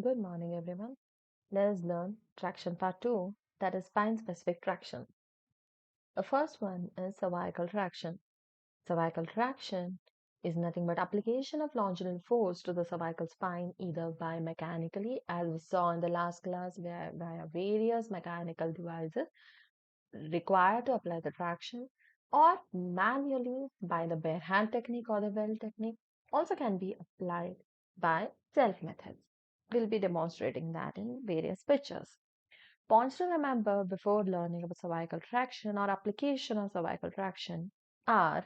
Good morning, everyone. Let's learn traction part 2, that is spine specific traction. The first one is cervical traction. Cervical traction is nothing but application of longitudinal force to the cervical spine either by mechanically, as we saw in the last class, where via various mechanical devices required to apply the traction, or manually by the bare hand technique or the well technique, also can be applied by self methods. We'll be demonstrating that in various pictures. Points to remember before learning about cervical traction or application of cervical traction are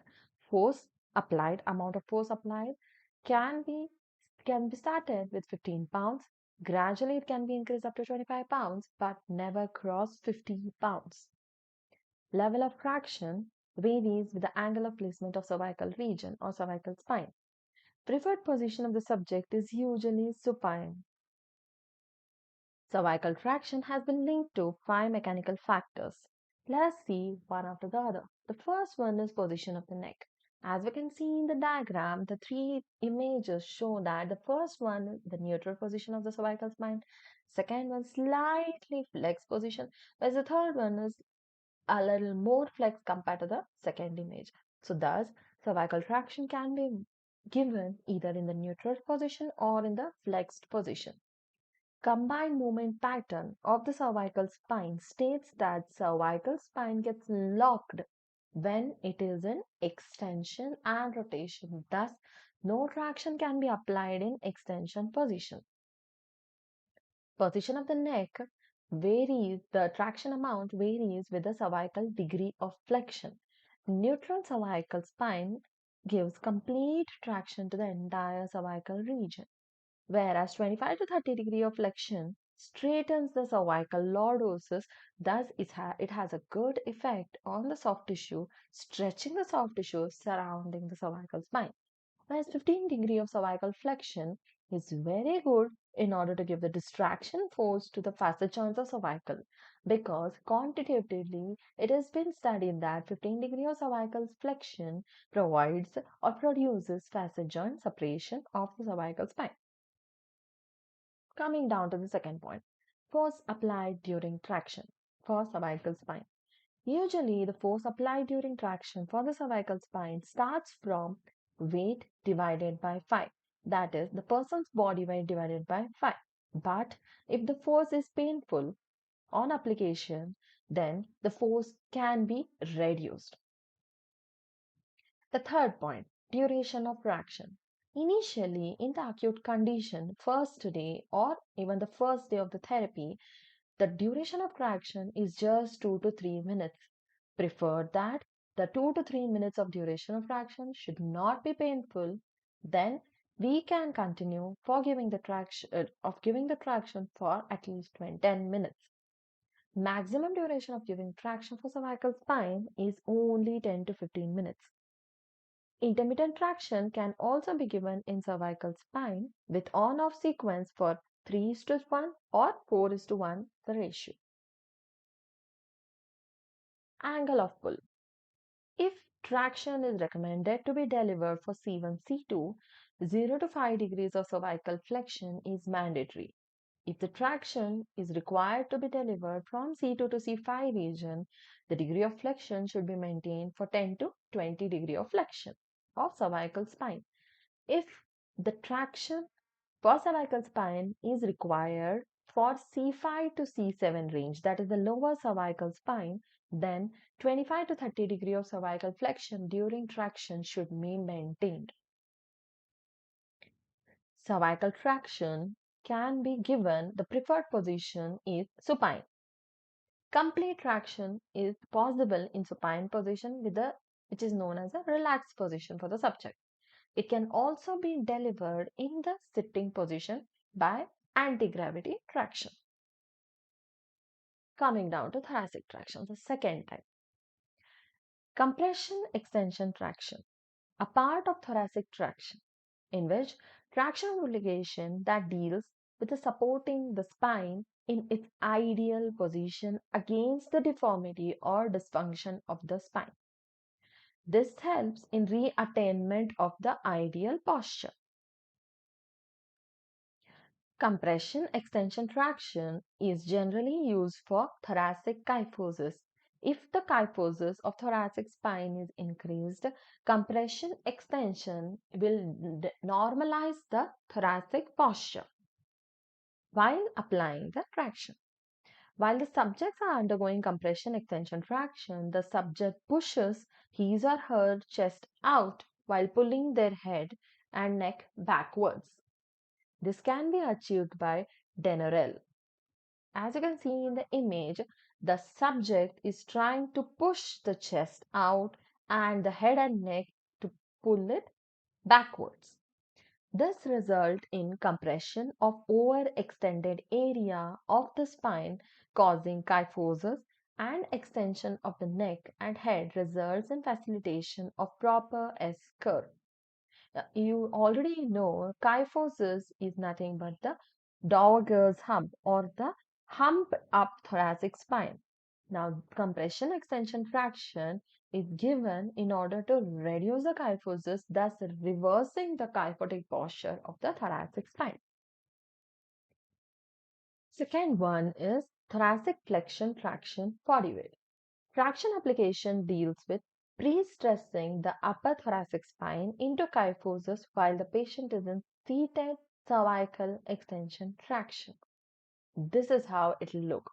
force applied, amount of force applied can be can be started with 15 pounds. Gradually it can be increased up to 25 pounds, but never cross 50 pounds. Level of traction varies with the angle of placement of cervical region or cervical spine. Preferred position of the subject is usually supine. Cervical traction has been linked to five mechanical factors. Let us see one after the other. The first one is position of the neck. As we can see in the diagram, the three images show that the first one, the neutral position of the cervical spine, second one, slightly flexed position, whereas the third one is a little more flexed compared to the second image. So thus, cervical traction can be given either in the neutral position or in the flexed position. Combined movement pattern of the cervical spine states that cervical spine gets locked when it is in extension and rotation. Thus, no traction can be applied in extension position. Position of the neck varies, the traction amount varies with the cervical degree of flexion. Neutral cervical spine gives complete traction to the entire cervical region, whereas 25 to 30 degree of flexion straightens the cervical lordosis. Thus it has a good effect on the soft tissue, stretching the soft tissue surrounding the cervical spine. Whereas 15 degree of cervical flexion is very good in order to give the distraction force to the facet joints of cervical, because quantitatively it has been studied that 15 degree of cervical flexion provides or produces facet joint separation of the cervical spine. Coming down to the second point, force applied during traction for cervical spine. Usually, the force applied during traction for the cervical spine starts from weight divided by 5. That is, the person's body weight divided by 5. But if the force is painful on application, then the force can be reduced. The third point, duration of traction. Initially, in the acute condition, first day or even the first day of the therapy, the duration of traction is just 2 to 3 minutes. Prefer that the 2 to 3 minutes of duration of traction should not be painful. Then we can continue for giving the traction for at least 10 minutes. Maximum duration of giving traction for cervical spine is only 10 to 15 minutes. Intermittent traction can also be given in cervical spine with on-off sequence for 3:1 or 4:1 the ratio. Angle of pull. If traction is recommended to be delivered for C1, C2, 0 to 5 degrees of cervical flexion is mandatory. If the traction is required to be delivered from C2 to C5 region, the degree of flexion should be maintained for 10 to 20 degree of flexion of cervical spine. If the traction for cervical spine is required for C5 to C7 range, that is the lower cervical spine, then 25 to 30 degree of cervical flexion during traction should be maintained. Cervical traction can be given, the preferred position is supine. Complete traction is possible in supine position which is known as a relaxed position for the subject. It can also be delivered in the sitting position by anti-gravity traction. Coming down to thoracic traction, the second type. Compression extension traction, a part of thoracic traction, in which traction obligation that deals with the supporting the spine in its ideal position against the deformity or dysfunction of the spine. This helps in reattainment of the ideal posture. Compression extension traction is generally used for thoracic kyphosis. If the kyphosis of thoracic spine is increased, compression extension will normalize the thoracic posture while applying the traction. While the subjects are undergoing compression extension traction, the subject pushes his or her chest out while pulling their head and neck backwards. This can be achieved by Denorel. As you can see in the image, the subject is trying to push the chest out and the head and neck to pull it backwards. This results in compression of overextended area of the spine causing kyphosis, and extension of the neck and head results in facilitation of proper S curve. You already know kyphosis is nothing but the dogger's hump or the hump up thoracic spine. Now, compression extension traction is given in order to reduce the kyphosis, thus reversing the kyphotic posture of the thoracic spine. Second one is thoracic flexion traction body weight. Traction application deals with pre-stressing the upper thoracic spine into kyphosis while the patient is in seated cervical extension traction. This is how it will look.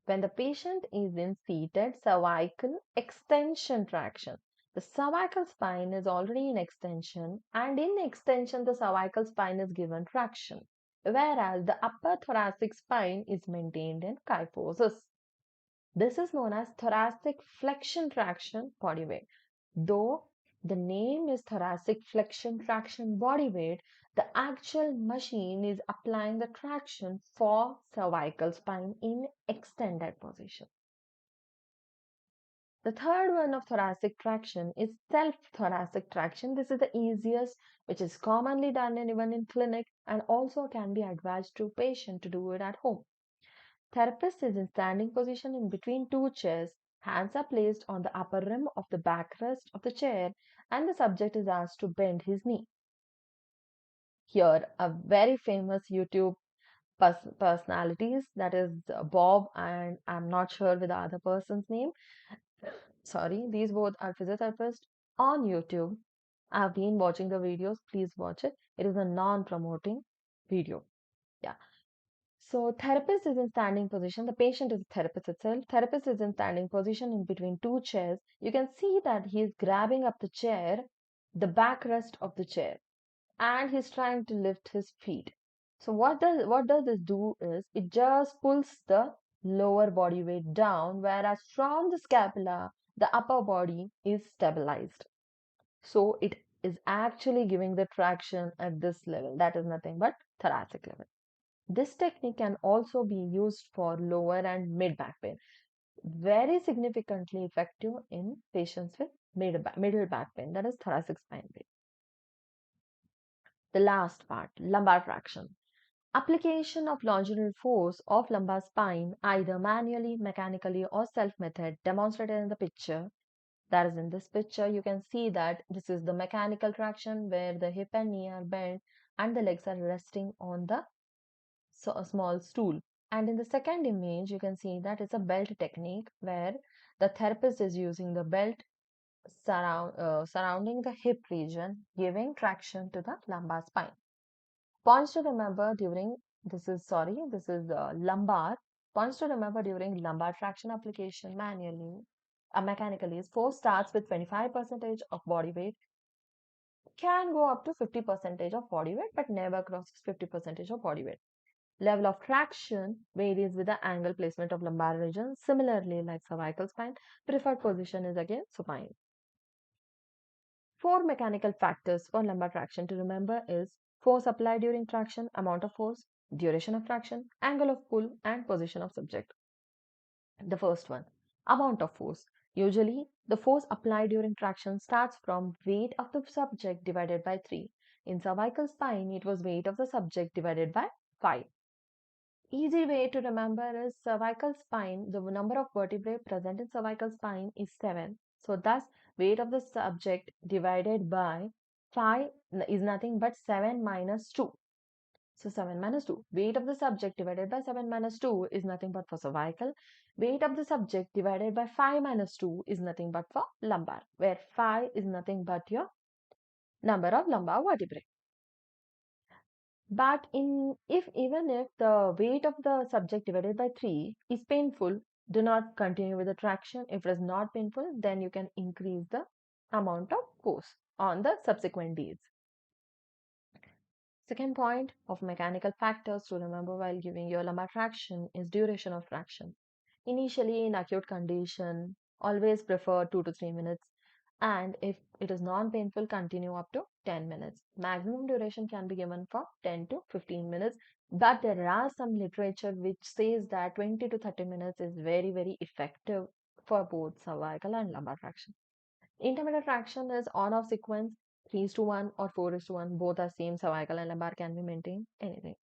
When the patient is in seated cervical extension traction, the cervical spine is already in extension, and in extension the cervical spine is given traction, whereas the upper thoracic spine is maintained in kyphosis. This is known as thoracic flexion traction body weight. Though the name is thoracic flexion traction body weight, the actual machine is applying the traction for cervical spine in extended position. The third one of thoracic traction is self-thoracic traction. This is the easiest, which is commonly done even in clinic and also can be advised to patient to do it at home. Therapist is in standing position in between two chairs. Hands are placed on the upper rim of the backrest of the chair and the subject is asked to bend his knee. Here, a very famous YouTube personalities, that is Bob and I'm not sure with the other person's name. Sorry, these both are physiotherapists on YouTube. I've been watching the videos. Please watch it. It is a non-promoting video. Yeah. So therapist is in standing position. The patient is the therapist itself. Therapist is in standing position in between two chairs. You can see that he is grabbing up the chair, the backrest of the chair, and he's trying to lift his feet. So what does this do is it just pulls the lower body weight down, whereas from the scapula, the upper body is stabilized. So it is actually giving the traction at this level. That is nothing but thoracic level. This technique can also be used for lower and mid back pain. Very significantly effective in patients with middle back pain, that is thoracic spine pain. The last part, lumbar traction. Application of longitudinal force of lumbar spine, either manually, mechanically, or self method, demonstrated in the picture. That is in this picture, you can see that this is the mechanical traction where the hip and knee are bent and the legs are resting on the a small stool. And in the second image, you can see that it's a belt technique where the therapist is using the belt surrounding the hip region, giving traction to the lumbar spine. Points to remember during this is lumbar. Points to remember during lumbar traction application manually, mechanically is force starts with 25% of body weight, can go up to 50% of body weight, but never crosses 50% of body weight. Level of traction varies with the angle placement of lumbar region. Similarly, like cervical spine, preferred position is again supine. Four mechanical factors for lumbar traction to remember is force applied during traction, amount of force, duration of traction, angle of pull, and position of subject. The first one, amount of force. Usually, the force applied during traction starts from weight of the subject divided by 3. In cervical spine, it was weight of the subject divided by 5. Easy way to remember is cervical spine. The number of vertebrae present in cervical spine is 7. So thus weight of the subject divided by 5 is nothing but 7 minus 2. So 7 minus 2. Weight of the subject divided by 7 minus 2 is nothing but for cervical. Weight of the subject divided by 5 minus 2 is nothing but for lumbar, where 5 is nothing but your number of lumbar vertebrae. But even if the weight of the subject divided by 3 is painful, do not continue with the traction. If it is not painful, then you can increase the amount of force on the subsequent days. Second point of mechanical factors to remember while giving your lumbar traction is duration of traction. Initially, in acute condition, always prefer 2 to 3 minutes, and if it is non-painful, continue up to 10 minutes. Maximum duration can be given for 10 to 15 minutes, but there are some literature which says that 20 to 30 minutes is very effective for both cervical and lumbar traction. Intermittent traction is on-off sequence, 3:1 or 4:1. Both are same. Cervical and lumbar can be maintained. Anything.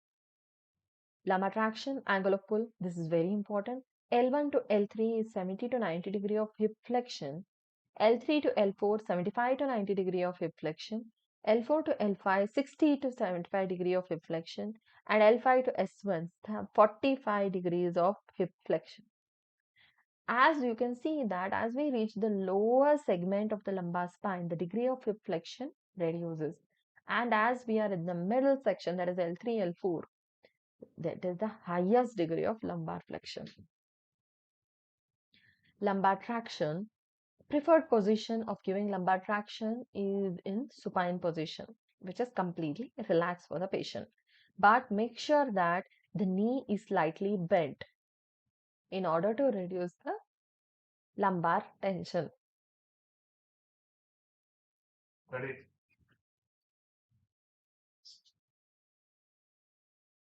Lumbar traction, angle of pull. This is very important. L1 to L3 is 70 to 90 degree of hip flexion. L3 to L4, 75 to 90 degree of hip flexion. L4 to L5, 60 to 75 degree of hip flexion. And L5 to S1, 45 degrees of hip flexion. As you can see that as we reach the lower segment of the lumbar spine, the degree of hip flexion reduces. And as we are in the middle section, that is L3, L4, that is the highest degree of lumbar flexion. Lumbar traction, preferred position of giving lumbar traction is in supine position, which is completely relaxed for the patient. But make sure that the knee is slightly bent in order to reduce the lumbar tension.